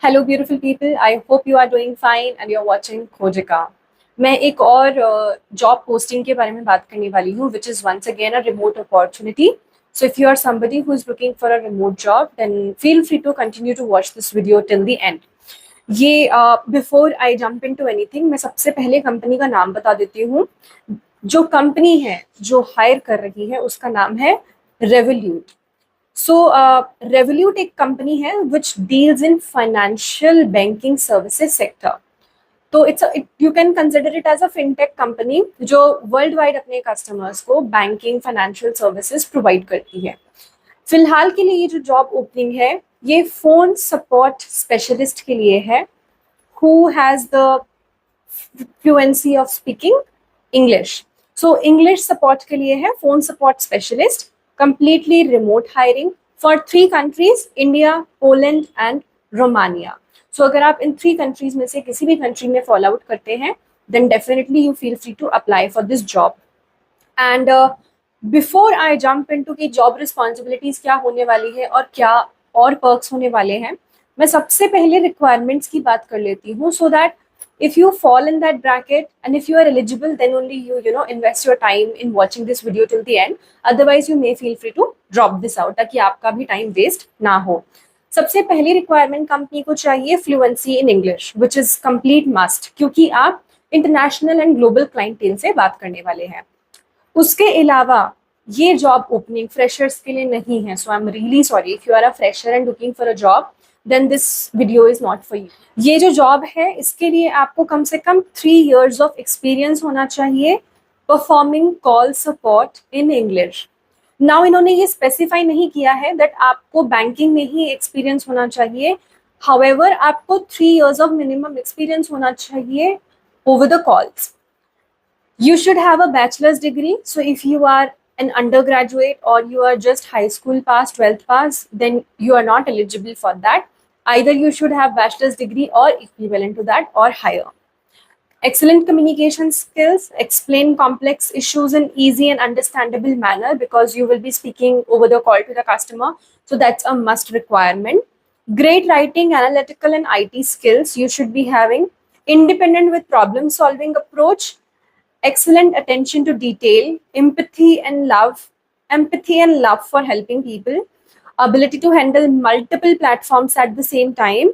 Hello beautiful people, I hope you are doing fine and you are watching Khojika. मैं एक और job posting के बारे में बात करने वाली हूँ, which is once again a remote opportunity. So if you are somebody who is looking for a remote job, then feel free to continue to watch this video till the end. ये before I jump into anything, मैं सबसे पहले company का नाम बता देती हूँ. जो कंपनी है जो हायर कर रही है उसका नाम है रेवोल्यूट. So, Revolut एक कंपनी है which deals in financial banking services sector. तो you can consider it as a fintech company जो वर्ल्ड वाइड अपने कस्टमर्स को बैंकिंग फाइनेंशियल सर्विसेज प्रोवाइड करती है. फिलहाल के लिए ये जो जॉब ओपनिंग है ये फोन सपोर्ट स्पेशलिस्ट के लिए है, who has the fluency of speaking English. So English support के लिए है, phone support specialist, completely remote hiring for 3 countries, India, Poland and Romania. So अगर आप इन 3 countries में से किसी भी country में fall out करते हैं, then definitely you feel free to apply for this job. And before I jump into कि job responsibilities क्या होने वाली है और क्या और perks होने वाले हैं, मैं सबसे पहले requirements की बात कर लेती हूँ, so that if you fall in that bracket and if you are eligible, then only you know invest your time in watching this video till the end. Otherwise you may feel free to drop this out ताकि आपका भी time waste ना हो. सबसे पहली requirement company को चाहिए fluency in English, which is complete must, क्योंकि आप इंटरनेशनल एंड ग्लोबल क्लाइंटेल से बात करने वाले हैं. उसके अलावा ये जॉब ओपनिंग फ्रेशर्स के लिए नहीं है. So I am really sorry if you are a fresher and looking for a job, then this video is not for you. ये जो जॉब है इसके लिए आपको कम से कम 3 years ऑफ एक्सपीरियंस होना चाहिए performing call support in English. Now इन्होंने ये स्पेसिफाई नहीं किया है दैट आपको बैंकिंग में ही एक्सपीरियंस होना चाहिए. हाउएवर आपको 3 years ऑफ मिनिमम एक्सपीरियंस होना चाहिए over the calls. You should have a bachelor's degree. So if you are an undergraduate or you are just high school pass, 12th pass, then you are not eligible for that. Either you should have bachelor's degree or equivalent to that or higher. Excellent communication skills, explain complex issues in easy and understandable manner because you will be speaking over the call to the customer. So that's a must requirement. Great writing, analytical and IT skills you should be having. Independent with problem solving approach. Excellent attention to detail, empathy and love for helping people, ability to handle multiple platforms at the same time,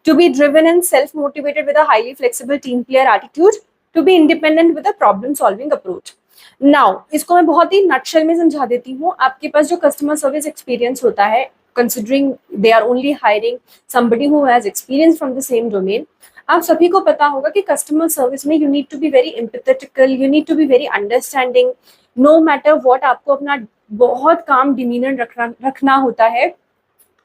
to be driven and self-motivated with a highly flexible team player attitude, to be independent with a problem solving approach. Now, इसको मैं बहुत ही nutshell में समझा देती हूँ. आपके पास जो customer service experience होता है, considering they are only hiring somebody who has experience from the same domain, आप सभी को पता होगा कि कस्टमर सर्विस में you need to be very empathetical, you need to be very understanding. No matter what, आपको अपना बहुत काम डिमीनर रखना होता है.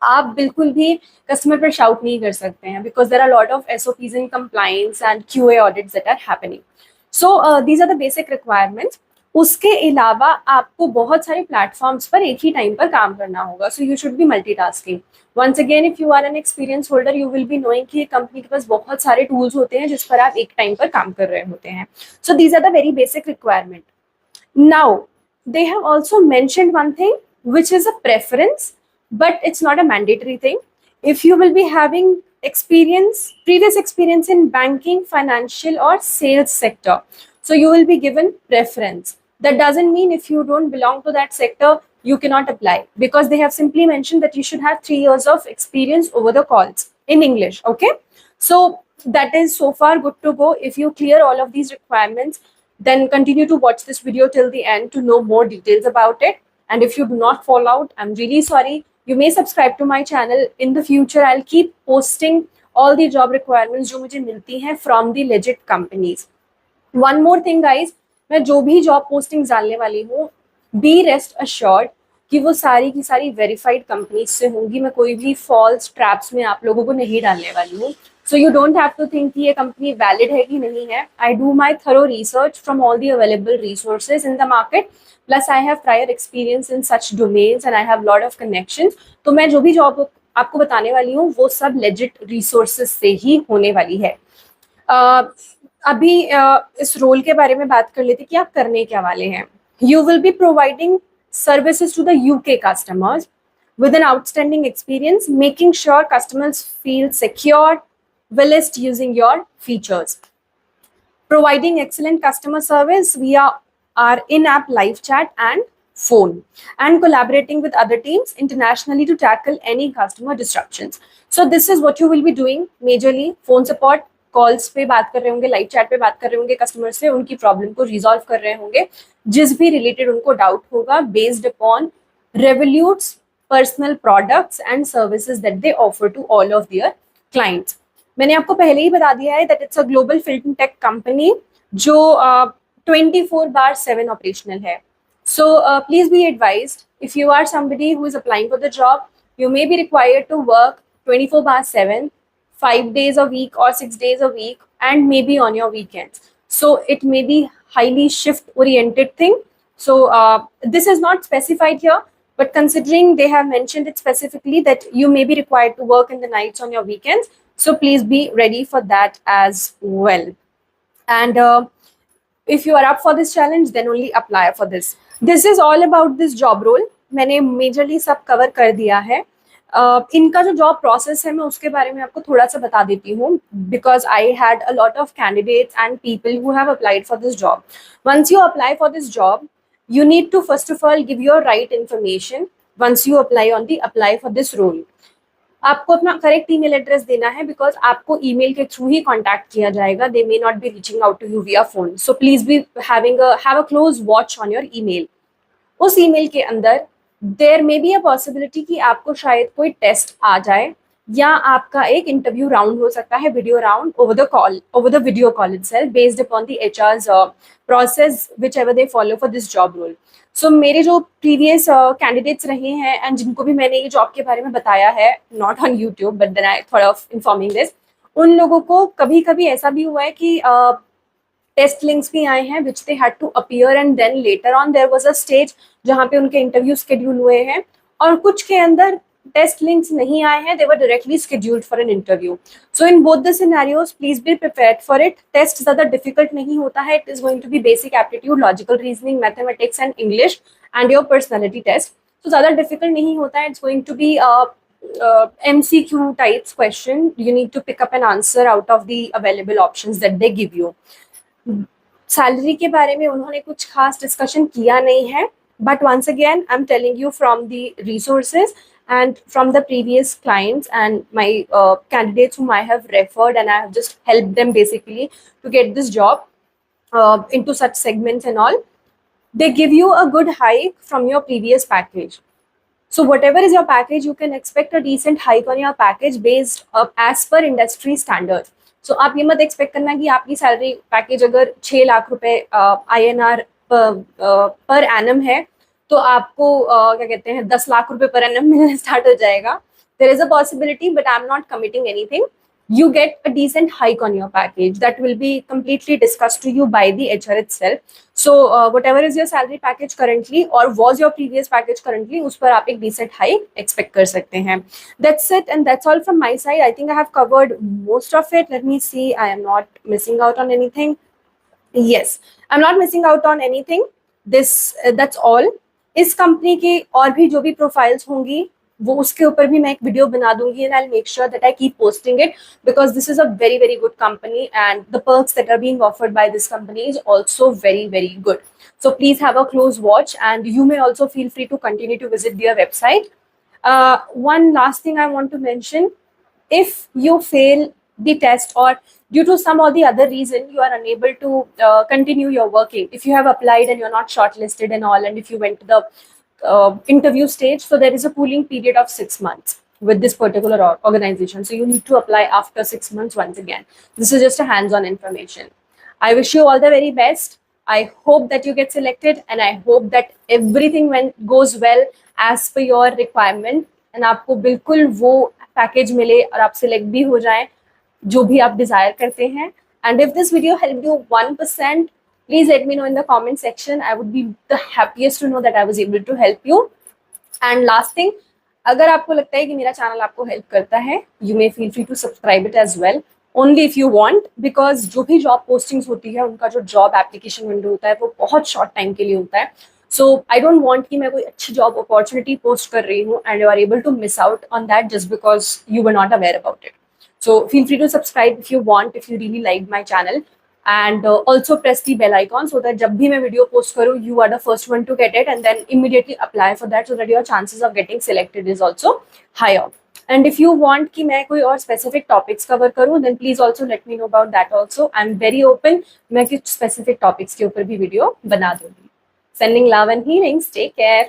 आप बिल्कुल भी कस्टमर पर शाउट नहीं कर सकते हैं because there are lot of SOPs in compliance and QA audits that are happening. So these are the basic requirements. उसके अलावा आपको बहुत सारे प्लेटफॉर्म्स पर एक ही टाइम पर काम करना होगा. So you should be multitasking. Once again if you are an experience holder, you will be knowing कि कंपनी के पास बहुत सारे टूल्स होते हैं जिस पर आप एक टाइम पर काम कर रहे होते हैं. So these are the very basic requirement. Now they have also mentioned one thing which is a preference, but it's not a mandatory thing. If you will be having previous experience in banking, financial or sales sector, so you will be given preference. That doesn't mean if you don't belong to that sector you cannot apply, because they have simply mentioned that you should have 3 years of experience over the calls in English. Okay, so that is so far good to go. If you clear all of these requirements, then continue to watch this video till the end to know more details about it. And if you do not fall out, I'm really sorry. You may subscribe to my channel. In the future, I'll keep posting all the job requirements जो मुझे मिलती हैं from the legit companies. One more thing, guys, मैं जो भी job postings डालने वाली हूँ, be rest assured कि वो सारी की सारी वेरीफाइड कंपनीज से होंगी. मैं कोई भी फॉल्स ट्रैप्स में आप लोगों को नहीं डालने वाली हूँ. So you don't have to think कि ये कंपनी वैलिड है कि नहीं है. I do my thorough research from all the available resources in the market. Plus I have prior experience in such domains and I have lot of connections. तो मैं जो भी जॉब आपको बताने वाली हूँ वो सब legit resources से ही होने वाली है. अभी इस रोल के बारे में बात कर लेते कि आप करने क्या वाले हैं. You will be providing services to the UK customers. with an outstanding experience, making sure customers feel secure whilst using your features. Providing excellent customer service via our in-app live chat and phone, and collaborating with other teams internationally to tackle any customer disruptions. So this is what you will be doing majorly. Phone support, calls पे बात कर रहे होंगे, live chat पे बात कर रहे होंगे कस्टमर से, उनकी प्रॉब्लम को रिजॉल्व कर रहे होंगे, जिस भी रिलेटेड उनको डाउट होगा, based upon Revolut's personal products and services that they offer to all of their clients. मैंने आपको पहले ही बता दिया है that it's a global fintech company जो 24/7 operational है. So please be advised, if you are somebody who is applying for the job, you may be required to work 24/7, 5 days a week or 6 days a week, and maybe on your weekends. So it may be highly shift oriented thing. So this is not specified here, but considering they have mentioned it specifically that you may be required to work in the nights on your weekends, so please be ready for that as well. And if you are up for this challenge, then only apply for this. This is all about this job role. मैंने majorly सब cover कर दिया है. इनका जो job process है मैं उसके बारे में आपको थोड़ा सा बता देती हूँ, because I had a lot of candidates and people who have applied for this job. Once you apply for this job, you need to first of all give your right information once you apply for this role. आपको अपना correct email address देना है, because आपको email के through ही contact किया जाएगा. They may not be reaching out to you via phone. So please be have a close watch on your email. उस email के अंदर there may be a possibility कि आपको शायद कोई टेस्ट आ जाए, या आपका एक इंटरव्यू राउंड हो सकता है, video round over the video call itself, based upon the HR's process whichever they follow for this job role. So मेरे जो प्रीवियस कैंडिडेट्स रहे हैं एंड जिनको भी मैंने ये जॉब के बारे में बताया है, not on YouTube but then I thought of informing this, उन लोगों को कभी कभी ऐसा भी हुआ है कि टेस्ट लिंक्स भी आए हैं which they had to appear, and then later on there was a stage जहाँ पे उनके इंटरव्यू शेड्यूल हुए हैं, और कुछ के अंदर टेस्ट लिंक्स नहीं आए हैं, they were directly scheduled for an interview. So in both the scenarios, please be prepared for it. Test ज़्यादा difficult नहीं होता है. It is going to be basic aptitude, logical reasoning, mathematics and English, and your personality test. So ज़्यादा difficult नहीं होता है. It's going to be MCQ types question. You need to pick up an answer out of the available options that they give you. Salary के बारे में उन्होंने कुछ खास डिस्कशन किया नहीं है, but once again I'm telling you from the resources and from the previous clients and my candidates whom I have referred, and I have just helped them basically to get this job into such segments and all. They give you a good hike from your previous package. So whatever is your package, you can expect a decent hike on your package based as per industry standards. So आप ये मत expect करना कि आपकी salary package अगर 6 लाख रुपए INR per annum है तो आपको क्या कहते हैं 10 लाख रुपए पर एनम मिलना स्टार्ट हो जाएगा. There is a possibility, but I am not committing anything. You get a decent hike on your package that will be completely discussed to you by the HR itself. So whatever is your salary package currently or was your previous package currently, उस पर आप एक decent hike expect कर सकते हैं. That's it, and that's all from my side. I think I have covered most of it. Let me see. I am not missing out on anything. Yes, I'm not missing out on anything. That's all. इस company के और भी जो भी profiles होंगी वो उसके ऊपर भी मैं एक वीडियो बना दूंगी, and I will make sure that I keep posting it, because this is a very very good company and the perks that are being offered by this company is also very very good. So please have a close watch, and you may also feel free to continue to visit their website. One last thing I want to mention, if you fail the test or due to some or the other reason you are unable to continue your working, if you have applied and you're not shortlisted and all, and if you went to the interview stage, so there is a cooling period of 6 months with this particular organization. So you need to apply after 6 months once again. This is just a hands-on information. I wish you all the very best. I hope that you get selected, and I hope that everything goes well as per your requirement, and आपको बिल्कुल वो package मिले और आप select भी हो जाएं जो भी आप डिजायर करते हैं. And if this video helped you 1%, please let me know in the comment section. I would be the happiest to know that I was able to help you. And last thing, अगर आपको लगता है कि मेरा channel आपको help करता है, you may feel free to subscribe it as well. Only if you want, because जो भी जॉब पोस्टिंग्स होती है उनका जो जॉब एप्लीकेशन विंडो होता है वो बहुत शॉर्ट टाइम के लिए होता है. सो आई डोंट वांट कि मैं कोई अच्छी जॉब अपॉर्चुनिटी पोस्ट कर रही हूँ and you are able to miss out on that just because you were not aware about it. So feel free to subscribe if you want, if you really like my channel, and also press the bell icon so that जब भी मैं video post करूँ, you are the first one to get it, and then immediately apply for that so that your chances of getting selected is also higher. And if you want कि मैं कोई और specific topics cover करूँ, then please also let me know about that also. I'm very open. मैं कुछ specific topics के ऊपर भी video बना दूँगी. Sending love and healings. Take care.